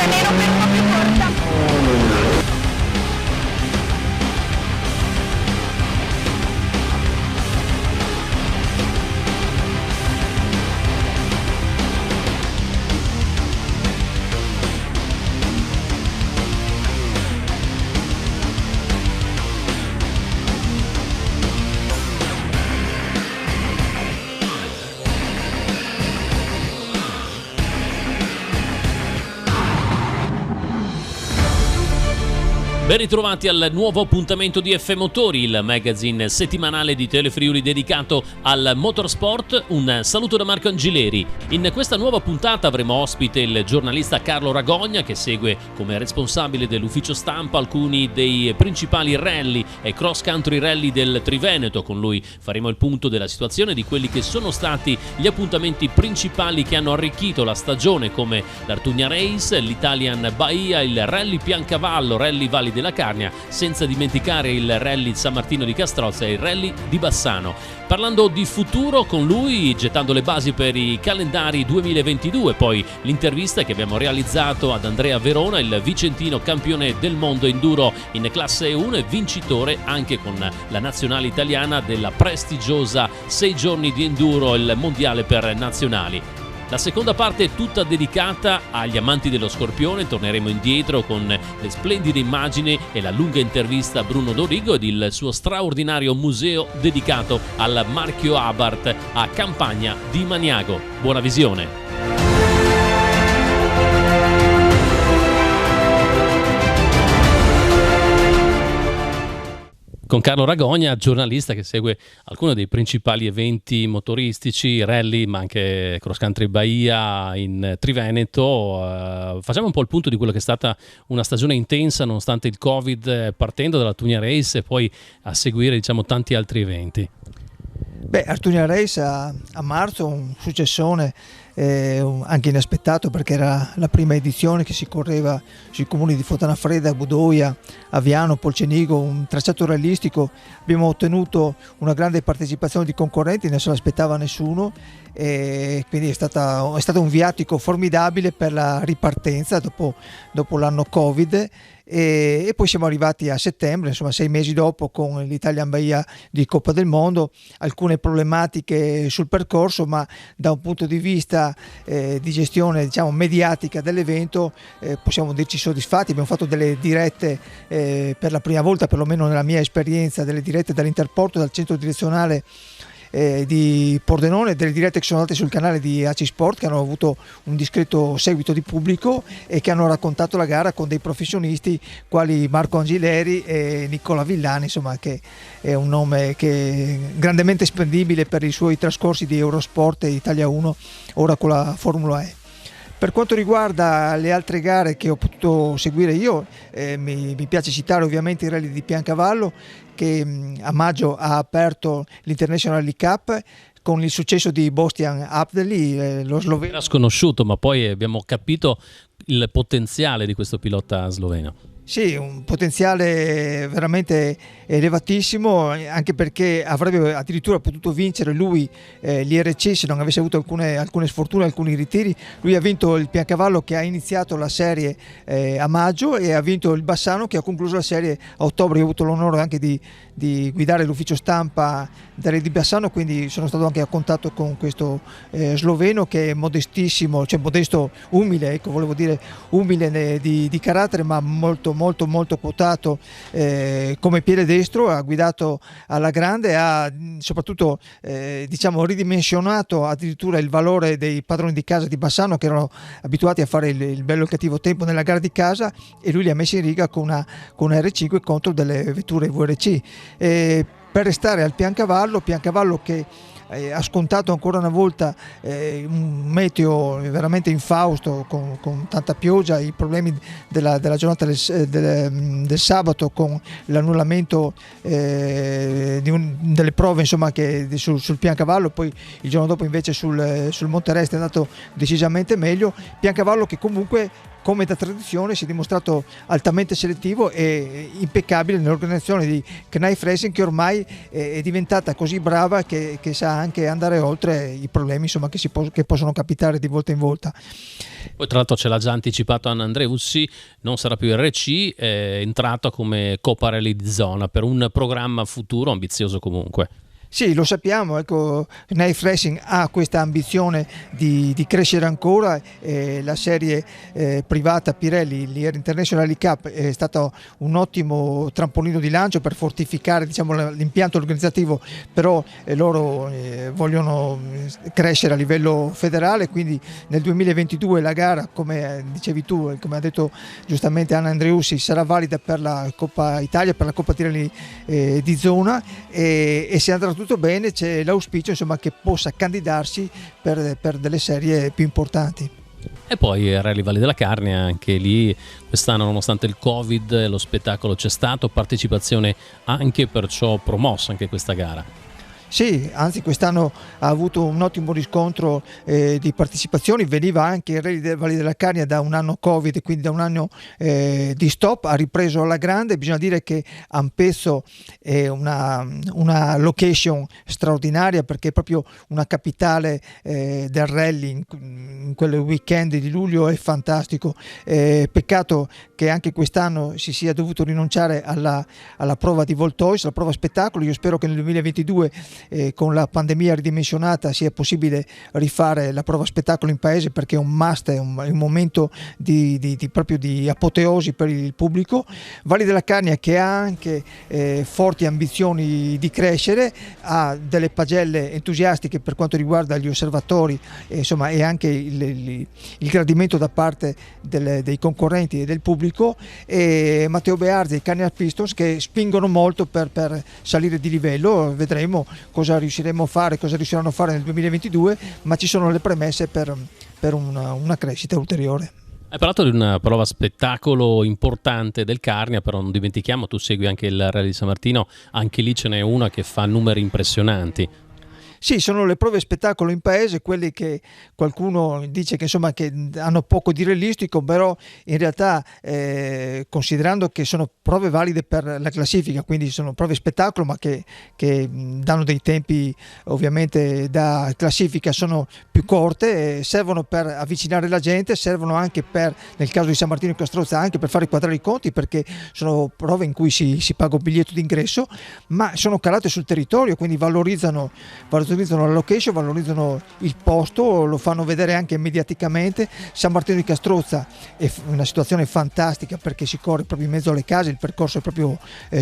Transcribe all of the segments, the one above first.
nero per un po' più corta. Ben ritrovati al nuovo appuntamento di F Motori, il magazine settimanale di Telefriuli dedicato al motorsport. Un saluto da Marco Angileri. In questa nuova puntata avremo ospite il giornalista Carlo Ragogna, che segue come responsabile dell'ufficio stampa alcuni dei principali rally e cross country rally del Triveneto. Con lui faremo il punto della situazione di quelli che sono stati gli appuntamenti principali che hanno arricchito la stagione, come l'Artugna Race, l'Italian Bahia, il Rally Piancavallo, Rally Valli della Carnia, senza dimenticare il Rally San Martino di Castrozza e il Rally di Bassano. Parlando di futuro con lui, gettando le basi per i calendari 2022, poi l'intervista che abbiamo realizzato ad Andrea Verona, il vicentino campione del mondo enduro in classe 1 e vincitore anche con la nazionale italiana della prestigiosa 6 giorni di enduro, il mondiale per nazionali. La seconda parte è tutta dedicata agli amanti dello Scorpione. Torneremo indietro con le splendide immagini e la lunga intervista a Bruno Dorigo ed il suo straordinario museo dedicato al marchio Abarth a Campagna di Maniago. Buona visione! Con Carlo Ragogna, giornalista che segue alcuni dei principali eventi motoristici, rally ma anche cross country Bahia in Triveneto. Facciamo un po' il punto di quello che è stata una stagione intensa nonostante il Covid, partendo dalla Artugna Race e poi a seguire tanti altri eventi. Artugna Race a marzo, un successone anche inaspettato, perché era la prima edizione che si correva sui comuni di Fontana-Fredda, Budoia, Aviano, Polcenigo, un tracciato realistico. Abbiamo ottenuto una grande partecipazione di concorrenti, non se l'aspettava nessuno, e quindi è stato un viatico formidabile per la ripartenza dopo l'anno Covid. E poi siamo arrivati a settembre, 6 mesi dopo, con l'Italian Bahia di Coppa del Mondo, alcune problematiche sul percorso, ma da un punto di vista di gestione mediatica dell'evento possiamo dirci soddisfatti. Abbiamo fatto delle dirette per la prima volta, perlomeno nella mia esperienza, delle dirette dall'Interporto, dal centro direzionale di Pordenone, delle dirette che sono andate sul canale di AC Sport, che hanno avuto un discreto seguito di pubblico e che hanno raccontato la gara con dei professionisti quali Marco Angileri e Nicola Villani, che è un nome che è grandemente spendibile per i suoi trascorsi di Eurosport e Italia 1, ora con la Formula E. Per quanto riguarda le altre gare che ho potuto seguire io, mi piace citare ovviamente il Rally di Piancavallo, che a maggio ha aperto l'International Rally Cup con il successo di Bostian Abdeli, lo sloveno. Era sconosciuto, ma poi abbiamo capito il potenziale di questo pilota sloveno. Sì, un potenziale veramente elevatissimo, anche perché avrebbe addirittura potuto vincere lui l'IRC se non avesse avuto alcune sfortune, alcuni ritiri. Lui ha vinto il Piancavallo, che ha iniziato la serie a maggio, e ha vinto il Bassano, che ha concluso la serie a ottobre. Io ho avuto l'onore anche di guidare l'ufficio stampa di Bassano, quindi sono stato anche a contatto con questo sloveno, che è modestissimo, modesto, umile, volevo dire umile di carattere, ma molto quotato come piede destro. Ha guidato alla grande, ha soprattutto ridimensionato addirittura il valore dei padroni di casa di Bassano, che erano abituati a fare il bello e il cattivo tempo nella gara di casa, e lui li ha messi in riga con una R5 contro delle vetture VRC. Per restare al Piancavallo che ha scontato ancora una volta un meteo veramente infausto, con tanta pioggia, i problemi della giornata del sabato, con l'annullamento delle prove che sul Piancavallo. Poi il giorno dopo invece sul Monte Reste è andato decisamente meglio. Piancavallo che comunque come da tradizione si è dimostrato altamente selettivo e impeccabile nell'organizzazione di Knife Racing, che ormai è diventata così brava che sa anche andare oltre i problemi, insomma, che possono capitare di volta in volta. Poi tra l'altro ce l'ha già anticipato Anna Andreussi, non sarà più RC, è entrato come Coparelli di zona per un programma futuro ambizioso comunque. Sì, lo sappiamo, ecco, Knife Racing ha questa ambizione di crescere ancora, la serie privata Pirelli, l'Air International Cup, è stato un ottimo trampolino di lancio per fortificare, diciamo, l'impianto organizzativo, però loro vogliono crescere a livello federale, quindi nel 2022 la gara, come dicevi tu, come ha detto giustamente Anna Andreussi, sarà valida per la Coppa Italia, per la Coppa Pirelli di zona, e se andrà tutto bene c'è l'auspicio, insomma, che possa candidarsi per delle serie più importanti. E poi Rally Valle della Carnia, anche lì quest'anno nonostante il Covid lo spettacolo c'è stato, partecipazione anche, perciò promossa anche questa gara. Sì, anzi quest'anno ha avuto un ottimo riscontro di partecipazioni, veniva anche il Rally Valle della Carnia da un anno Covid, quindi da un anno di stop, ha ripreso alla grande. Bisogna dire che Ampezzo è una location straordinaria, perché è proprio una capitale del rally, in quel weekend di luglio è fantastico. Peccato che anche quest'anno si sia dovuto rinunciare alla prova di Voltois, la prova spettacolo. Io spero che nel 2022 con la pandemia ridimensionata sia possibile rifare la prova spettacolo in paese, perché è un must, è un momento proprio di apoteosi per il pubblico. Valle della Carnia, che ha anche forti ambizioni di crescere, ha delle pagelle entusiastiche per quanto riguarda gli osservatori, insomma, e anche il gradimento da parte dei concorrenti e del pubblico, e Matteo Bearzi e i Carnival Pistons che spingono molto per salire di livello. Vedremo cosa riusciremo a fare, cosa riusciranno a fare nel 2022, ma ci sono le premesse per una crescita ulteriore. Hai parlato di una prova spettacolo importante del Carnia, però non dimentichiamo, tu segui anche il Rally di San Martino, anche lì ce n'è una che fa numeri impressionanti. Sì, sono le prove spettacolo in paese, quelli che qualcuno dice che, insomma, che hanno poco di realistico, però in realtà considerando che sono prove valide per la classifica, quindi sono prove spettacolo, ma che danno dei tempi ovviamente da classifica, sono più corte, servono per avvicinare la gente, servono anche per, nel caso di San Martino e Castrozza, anche per fare quadrare i conti, perché sono prove in cui si paga un biglietto d'ingresso, ma sono calate sul territorio, quindi valorizzano la location, valorizzano il posto, lo fanno vedere anche mediaticamente. San Martino di Castrozza è una situazione fantastica, perché si corre proprio in mezzo alle case, il percorso è proprio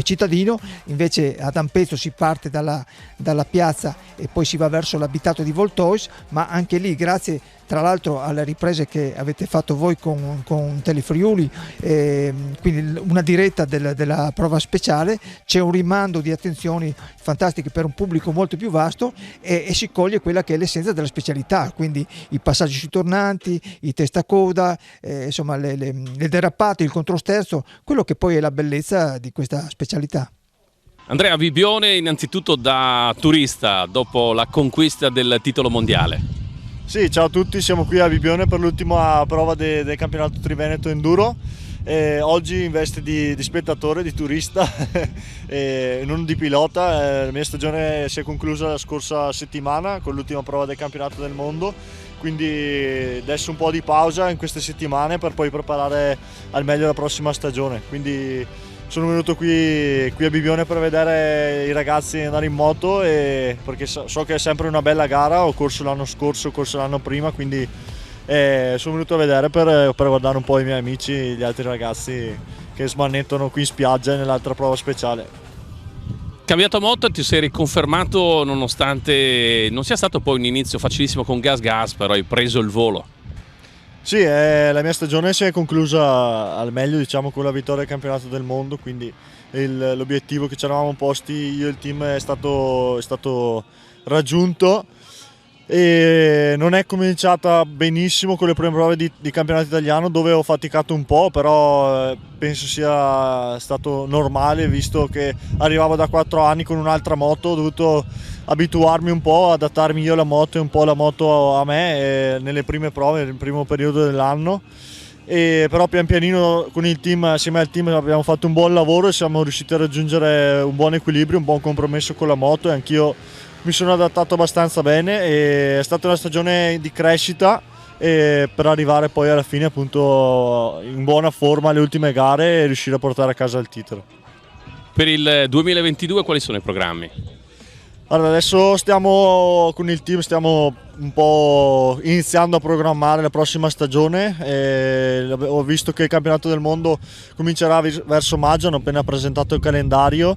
cittadino. Invece ad Ampezzo si parte dalla piazza e poi si va verso l'abitato di Voltois, ma anche lì, grazie tra l'altro alle riprese che avete fatto voi con Telefriuli, quindi una diretta della prova speciale, c'è un rimando di attenzioni fantastiche per un pubblico molto più vasto, e si coglie quella che è l'essenza della specialità, quindi i passaggi sui tornanti, i testacoda, insomma le derapate, il controsterzo, quello che poi è la bellezza di questa specialità. Andrea Bibione, innanzitutto da turista dopo la conquista del titolo mondiale. Sì, ciao a tutti, siamo qui a Bibione per l'ultima prova del campionato Triveneto Enduro. Oggi in veste di spettatore, di turista e non di pilota. La mia stagione si è conclusa la scorsa settimana con l'ultima prova del campionato del mondo, quindi adesso un po' di pausa in queste settimane per poi preparare al meglio la prossima stagione. Quindi sono venuto qui a Bibione per vedere i ragazzi andare in moto, perché so che è sempre una bella gara. Ho corso l'anno scorso, ho corso l'anno prima, quindi sono venuto a vedere per guardare un po' i miei amici, gli altri ragazzi che smanettano qui in spiaggia nell'altra prova speciale. Cambiato moto, ti sei riconfermato nonostante non sia stato poi un inizio facilissimo con Gas, però hai preso il volo. Sì, la mia stagione si è conclusa al meglio, diciamo, con la vittoria del campionato del mondo, quindi l'obiettivo che ci eravamo posti io e il team è stato raggiunto. E non è cominciata benissimo con le prime prove di campionato italiano, dove ho faticato un po', però penso sia stato normale, visto che arrivavo da 4 anni con un'altra moto. Ho dovuto abituarmi un po', adattarmi io alla moto e un po' la moto a me nelle prime prove, nel primo periodo dell'anno. però pian pianino con il team, assieme al team, abbiamo fatto un buon lavoro e siamo riusciti a raggiungere un buon equilibrio, un buon compromesso con la moto, e anch'io mi sono adattato abbastanza bene, e è stata una stagione di crescita per arrivare poi alla fine appunto in buona forma alle ultime gare e riuscire a portare a casa il titolo. Per il 2022 quali sono i programmi? Allora, adesso stiamo con il team, stiamo un po' iniziando a programmare la prossima stagione. Ho visto che il campionato del mondo comincerà verso maggio, hanno appena presentato il calendario,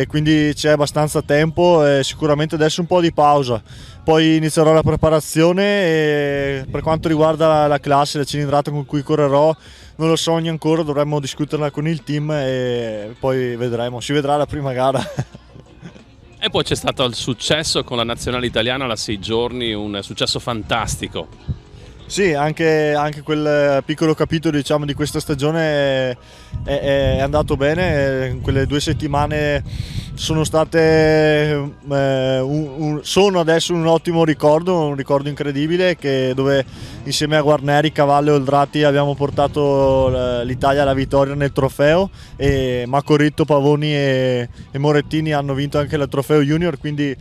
quindi c'è abbastanza tempo, e sicuramente adesso un po' di pausa. Poi inizierò la preparazione, e per quanto riguarda la classe, la cilindrata con cui correrò, non lo so ancora, dovremmo discuterla con il team e poi vedremo, si vedrà la prima gara. E poi c'è stato il successo con la nazionale italiana alla 6 giorni, un successo fantastico. Sì, anche quel piccolo capitolo, diciamo, di questa stagione è andato bene. Quelle 2 settimane sono state sono adesso un ottimo ricordo, un ricordo incredibile, dove insieme a Guarneri, Cavallo e Oldrati abbiamo portato l'Italia alla vittoria nel trofeo, e Marco Ritto, Pavoni e Morettini hanno vinto anche il trofeo junior, quindi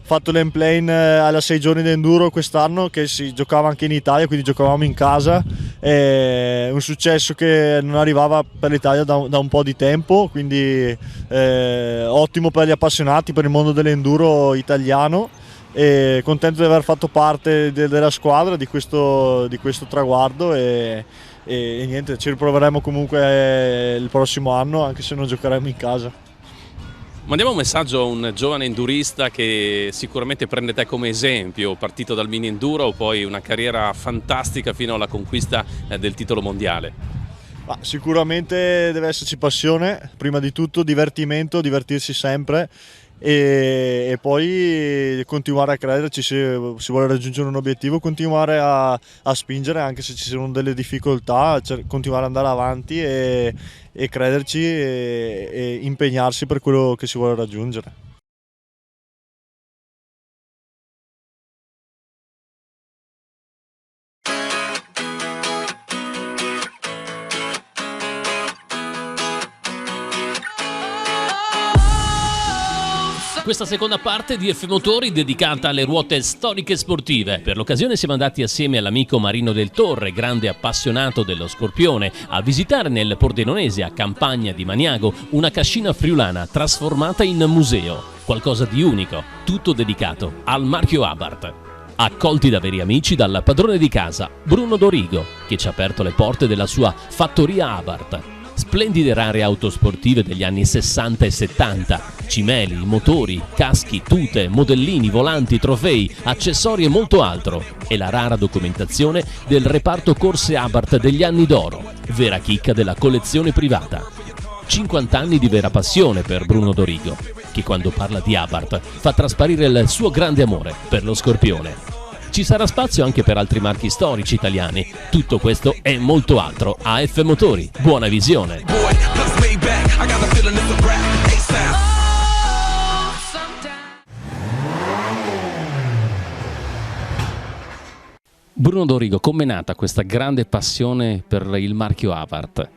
fatto l'Emplane alla 6 giorni di enduro quest'anno, che si giocava anche in Italia, quindi giocavamo in casa, un successo che non arrivava per l'Italia da un po' di tempo, quindi ottimo per gli appassionati, per il mondo dell'enduro italiano, e contento di aver fatto parte della squadra di questo traguardo, e niente, ci riproveremo comunque il prossimo anno, anche se non giocheremo in casa. Mandiamo un messaggio a un giovane endurista che sicuramente prende te come esempio, partito dal mini enduro, poi una carriera fantastica fino alla conquista del titolo mondiale. Sicuramente deve esserci passione, prima di tutto divertimento, divertirsi sempre, e poi continuare a crederci. Se si vuole raggiungere un obiettivo, continuare a spingere anche se ci sono delle difficoltà, continuare ad andare avanti e crederci e impegnarsi per quello che si vuole raggiungere. Questa seconda parte di F Motori dedicata alle ruote storiche sportive. Per l'occasione siamo andati assieme all'amico Marino del Torre, grande appassionato dello Scorpione, a visitare nel Pordenonese, a Campagna di Maniago, una cascina friulana trasformata in museo. Qualcosa di unico, tutto dedicato al marchio Abarth. Accolti da veri amici dal padrone di casa, Bruno Dorigo, che ci ha aperto le porte della sua fattoria Abarth. Splendide rare auto sportive degli anni 60 e 70, cimeli, motori, caschi, tute, modellini, volanti, trofei, accessori e molto altro. E la rara documentazione del reparto corse Abarth degli anni d'oro, vera chicca della collezione privata. 50 anni di vera passione per Bruno Dorigo, che quando parla di Abarth fa trasparire il suo grande amore per lo Scorpione. Ci sarà spazio anche per altri marchi storici italiani. Tutto questo e molto altro a F Motori. Buona visione! Bruno Dorigo, com'è nata questa grande passione per il marchio Abarth?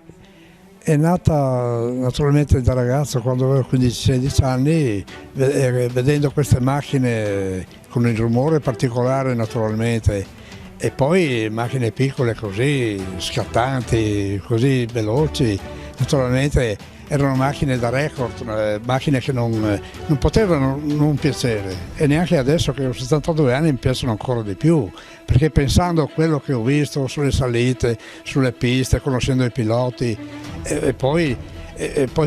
È nata naturalmente da ragazzo, quando avevo 15-16 anni, vedendo queste macchine con il rumore particolare naturalmente, e poi macchine piccole così, scattanti, così veloci, naturalmente erano macchine da record, macchine che non potevano non piacere, e neanche adesso che ho 72 anni mi piacciono ancora di più, perché pensando a quello che ho visto sulle salite, sulle piste, conoscendo i piloti, e poi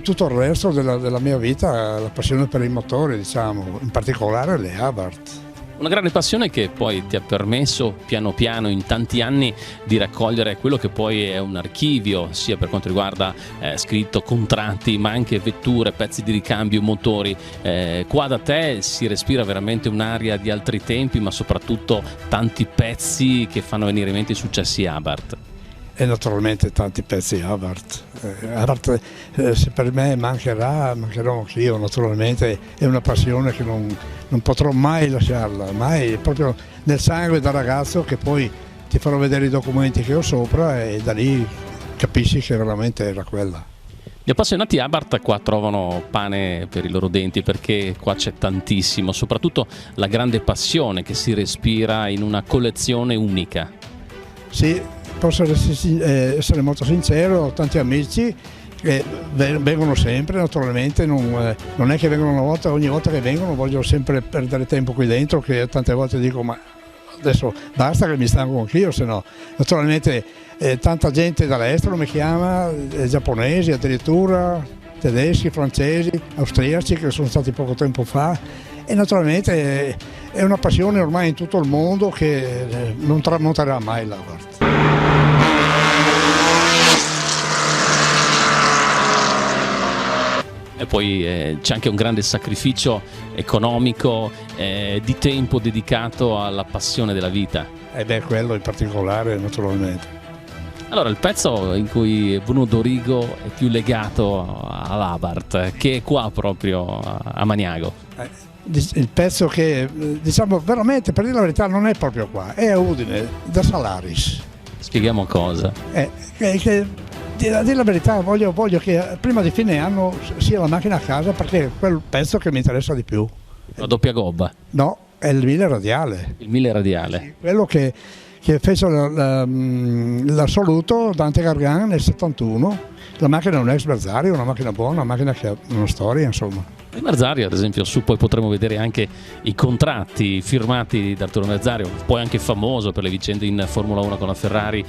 tutto il resto della mia vita, la passione per i motori, diciamo, in particolare le Abarth. Una grande passione che poi ti ha permesso piano piano in tanti anni di raccogliere quello che poi è un archivio, sia per quanto riguarda scritto, contratti, ma anche vetture, pezzi di ricambio, motori. Qua da te si respira veramente un'aria di altri tempi, ma soprattutto tanti pezzi che fanno venire in mente i successi Abarth. E naturalmente tanti pezzi Abarth. Abarth, se per me mancherò anch'io, naturalmente è una passione che non, non, non potrò mai lasciarla, mai, proprio nel sangue da ragazzo che poi ti farò vedere i documenti che ho sopra e da lì capisci che veramente era quella. Gli appassionati Abarth qua trovano pane per i loro denti, perché qua c'è tantissimo, soprattutto la grande passione che si respira in una collezione unica. Sì, posso essere molto sincero, ho tanti amici che vengono sempre, naturalmente, non è che vengono una volta, ogni volta che vengono voglio sempre perdere tempo qui dentro, che tante volte dico ma adesso basta che mi stanco anch'io, se no. Naturalmente tanta gente dall'estero mi chiama, giapponesi addirittura, tedeschi, francesi, austriaci che sono stati poco tempo fa, e naturalmente è una passione ormai in tutto il mondo che non tramonterà mai l'Abarth. E poi c'è anche un grande sacrificio economico, di tempo dedicato alla passione della vita. Quello in particolare, naturalmente. Allora, il pezzo in cui Bruno Dorigo è più legato all'Abarth, che è qua proprio a Maniago. Il pezzo che, diciamo veramente, per dire la verità, non è proprio qua, è a Udine, da Salaris. Spieghiamo cosa. A dire la verità, voglio che prima di fine anno sia la macchina a casa, perché è quel pezzo che mi interessa di più. La doppia gobba? No, è il 1000 radiale. Il 1000 radiale. Sì, quello che fece l'assoluto Dante Gargan nel 71. La macchina è un ex Merzario, una macchina buona, una macchina che ha una storia, insomma. Il Merzario, ad esempio, poi potremo vedere anche i contratti firmati da Arturo Merzario, poi anche famoso per le vicende in Formula 1 con la Ferrari,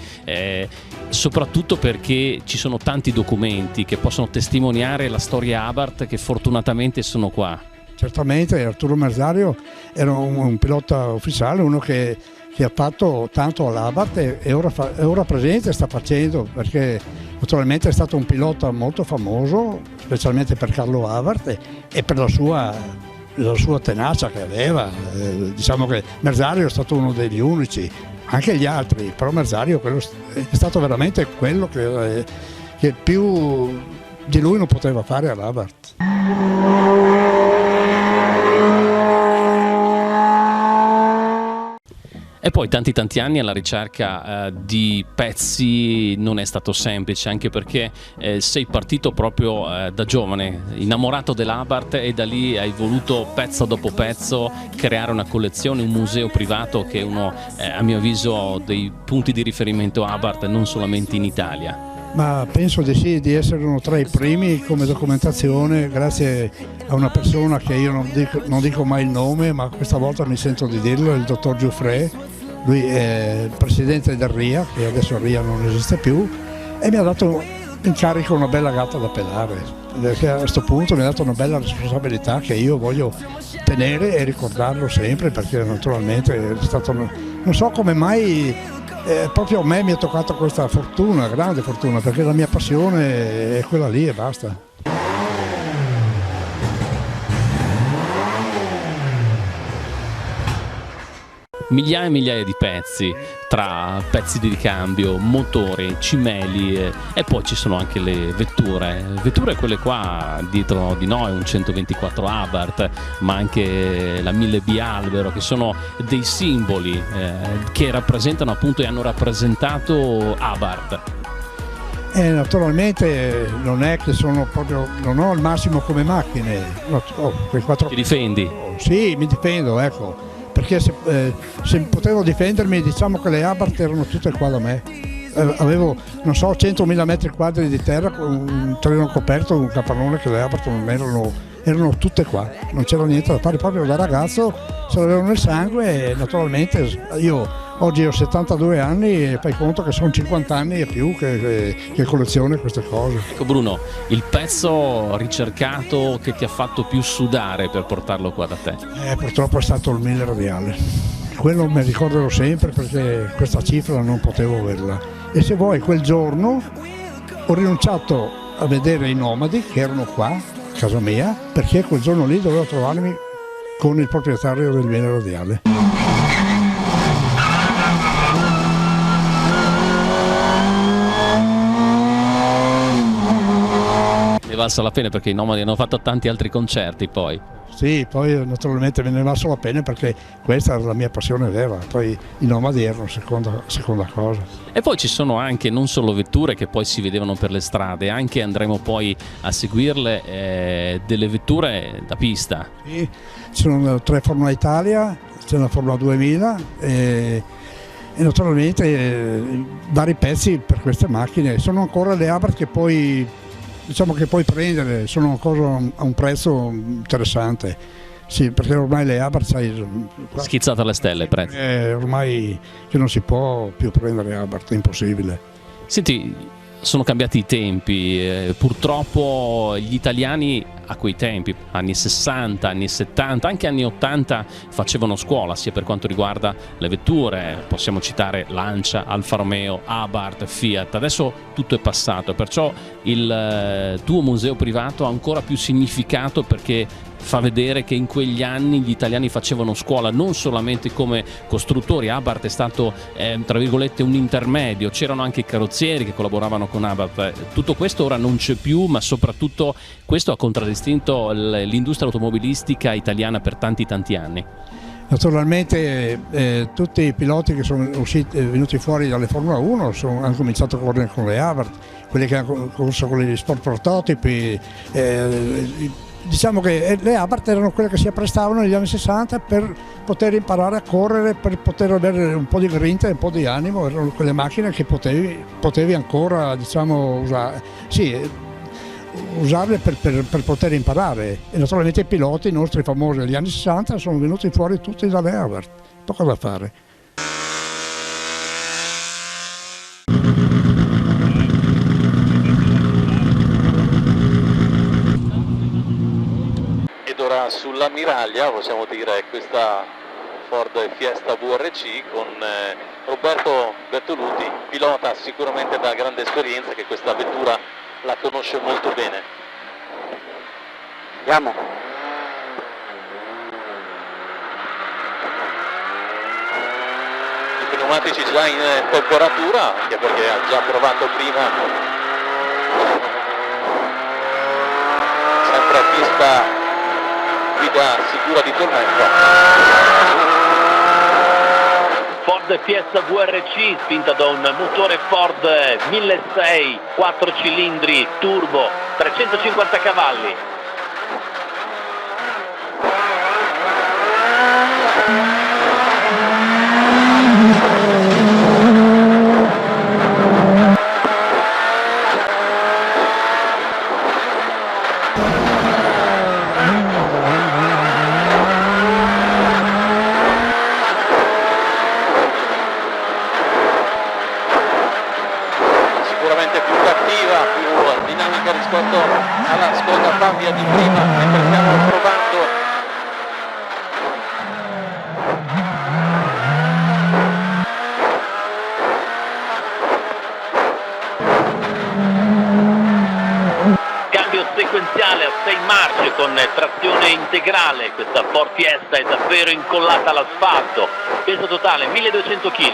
soprattutto perché ci sono tanti documenti che possono testimoniare la storia Abarth, che fortunatamente sono qua. Certamente Arturo Merzario era un pilota ufficiale, uno che ha fatto tanto all'Abarth e ora presente sta facendo, perché naturalmente è stato un pilota molto famoso, specialmente per Carlo Abarth e per la sua tenacia che aveva. Diciamo che Merzario è stato uno degli unici, anche gli altri, però Merzario è stato veramente quello che più di lui non poteva fare all'Abarth. E poi tanti anni alla ricerca di pezzi non è stato semplice, anche perché sei partito proprio da giovane, innamorato dell'Abarth, e da lì hai voluto pezzo dopo pezzo creare una collezione, un museo privato che è uno, a mio avviso, dei punti di riferimento Abarth non solamente in Italia. Ma penso di sì, di essere uno tra i primi come documentazione, grazie a una persona che io non dico mai il nome, ma questa volta mi sento di dirlo, il dottor Giuffre. Lui è il presidente del RIA, che adesso il RIA non esiste più, e mi ha dato in carico una bella gatta da pelare, perché a questo punto mi ha dato una bella responsabilità che io voglio tenere e ricordarlo sempre, perché naturalmente è stato, non so come mai proprio a me mi è toccata questa fortuna, grande fortuna, perché la mia passione è quella lì e basta. Migliaia e migliaia di pezzi, tra pezzi di ricambio, motori, cimeli, e poi ci sono anche le vetture quelle qua dietro di noi, un 124 Abarth, ma anche la 1000B Albero, che sono dei simboli che rappresentano appunto e hanno rappresentato Abarth. Naturalmente non è che non ho il massimo come macchine. Ti difendi? Sì, mi difendo, ecco. Perché se potevo difendermi, diciamo che le Abarth erano tutte qua da me. Avevo, non so, 100.000 metri quadri di terra con un terreno coperto, un capannone, che le Abarth non erano tutte qua, non c'era niente da fare. Proprio da ragazzo ce l'avevo nel sangue, e naturalmente io oggi ho 72 anni e fai conto che sono 50 anni e più che colleziono queste cose. Ecco Bruno, il pezzo ricercato che ti ha fatto più sudare per portarlo qua da te? Purtroppo è stato il 1000 radiale. Quello mi ricorderò sempre, perché questa cifra non potevo averla. E se vuoi, quel giorno ho rinunciato a vedere i nomadi che erano qua a casa mia, perché quel giorno lì dovevo trovarmi con il proprietario del 1000 radiale. è valsa la pena perché i Nomadi hanno fatto tanti altri concerti poi. Sì, poi naturalmente me ne è valso la pena perché questa era la mia passione vera, poi i Nomadi erano seconda cosa. E poi ci sono anche non solo vetture che poi si vedevano per le strade, anche andremo poi a seguirle delle vetture da pista. Sì, ci sono 3 Formula Italia, c'è una Formula 2000 e naturalmente vari pezzi per queste macchine. Sono ancora le Abarth che poi puoi prendere, sono ancora a un prezzo interessante. Sì, perché ormai le Abarth Schizzata alle stelle il prezzo. Ormai che non si può più prendere Abarth, è impossibile. Senti, sono cambiati i tempi, purtroppo gli italiani a quei tempi, anni 60, anni 70, anche anni 80, facevano scuola sia per quanto riguarda le vetture, possiamo citare Lancia, Alfa Romeo, Abarth, Fiat. Adesso tutto è passato, perciò il tuo museo privato ha ancora più significato perché fa vedere che in quegli anni gli italiani facevano scuola non solamente come costruttori. Abarth è stato tra virgolette un intermedio, c'erano anche i carrozzieri che collaboravano con Abarth. Tutto questo ora non c'è più, ma soprattutto questo ha contraddistinto l'industria automobilistica italiana per tanti anni. Naturalmente tutti i piloti che sono venuti fuori dalle Formula 1 hanno cominciato a correre con le Abarth, quelli che hanno corso con gli sport prototipi. Diciamo che le Abarth erano quelle che si apprestavano negli anni 60 per poter imparare a correre, per poter avere un po' di grinta e un po' di animo. Erano quelle macchine che potevi ancora, diciamo, usarle per poter imparare. E naturalmente i piloti, i nostri famosi degli anni 60, sono venuti fuori tutti dalle Abarth. Poco da fare. Sulla miraglia possiamo dire questa Ford Fiesta VRC con Roberto Bertoluti, pilota sicuramente da grande esperienza che questa vettura la conosce molto bene. Andiamo. I pneumatici già in temperatura, anche perché ha già provato prima, sempre a pista guida sicura di tormento. Ford Fiesta VRC spinta da un motore Ford 1600, 4 cilindri, turbo, 350 cavalli. Rispetto alla Skoda Fabia di prima che stiamo provando. Cambio sequenziale a 6 marce con trazione integrale, questa Ford Fiesta è davvero incollata all'asfalto, peso totale 1200 kg.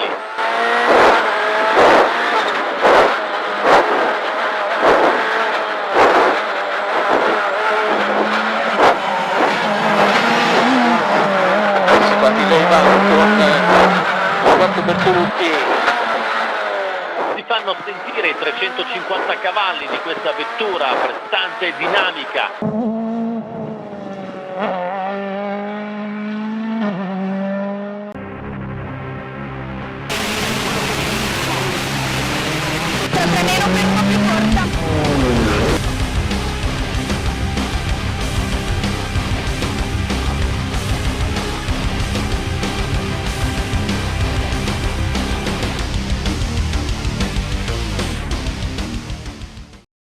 Con Roberto Bertoluti. Si fanno sentire i 350 cavalli di questa vettura prestante e dinamica.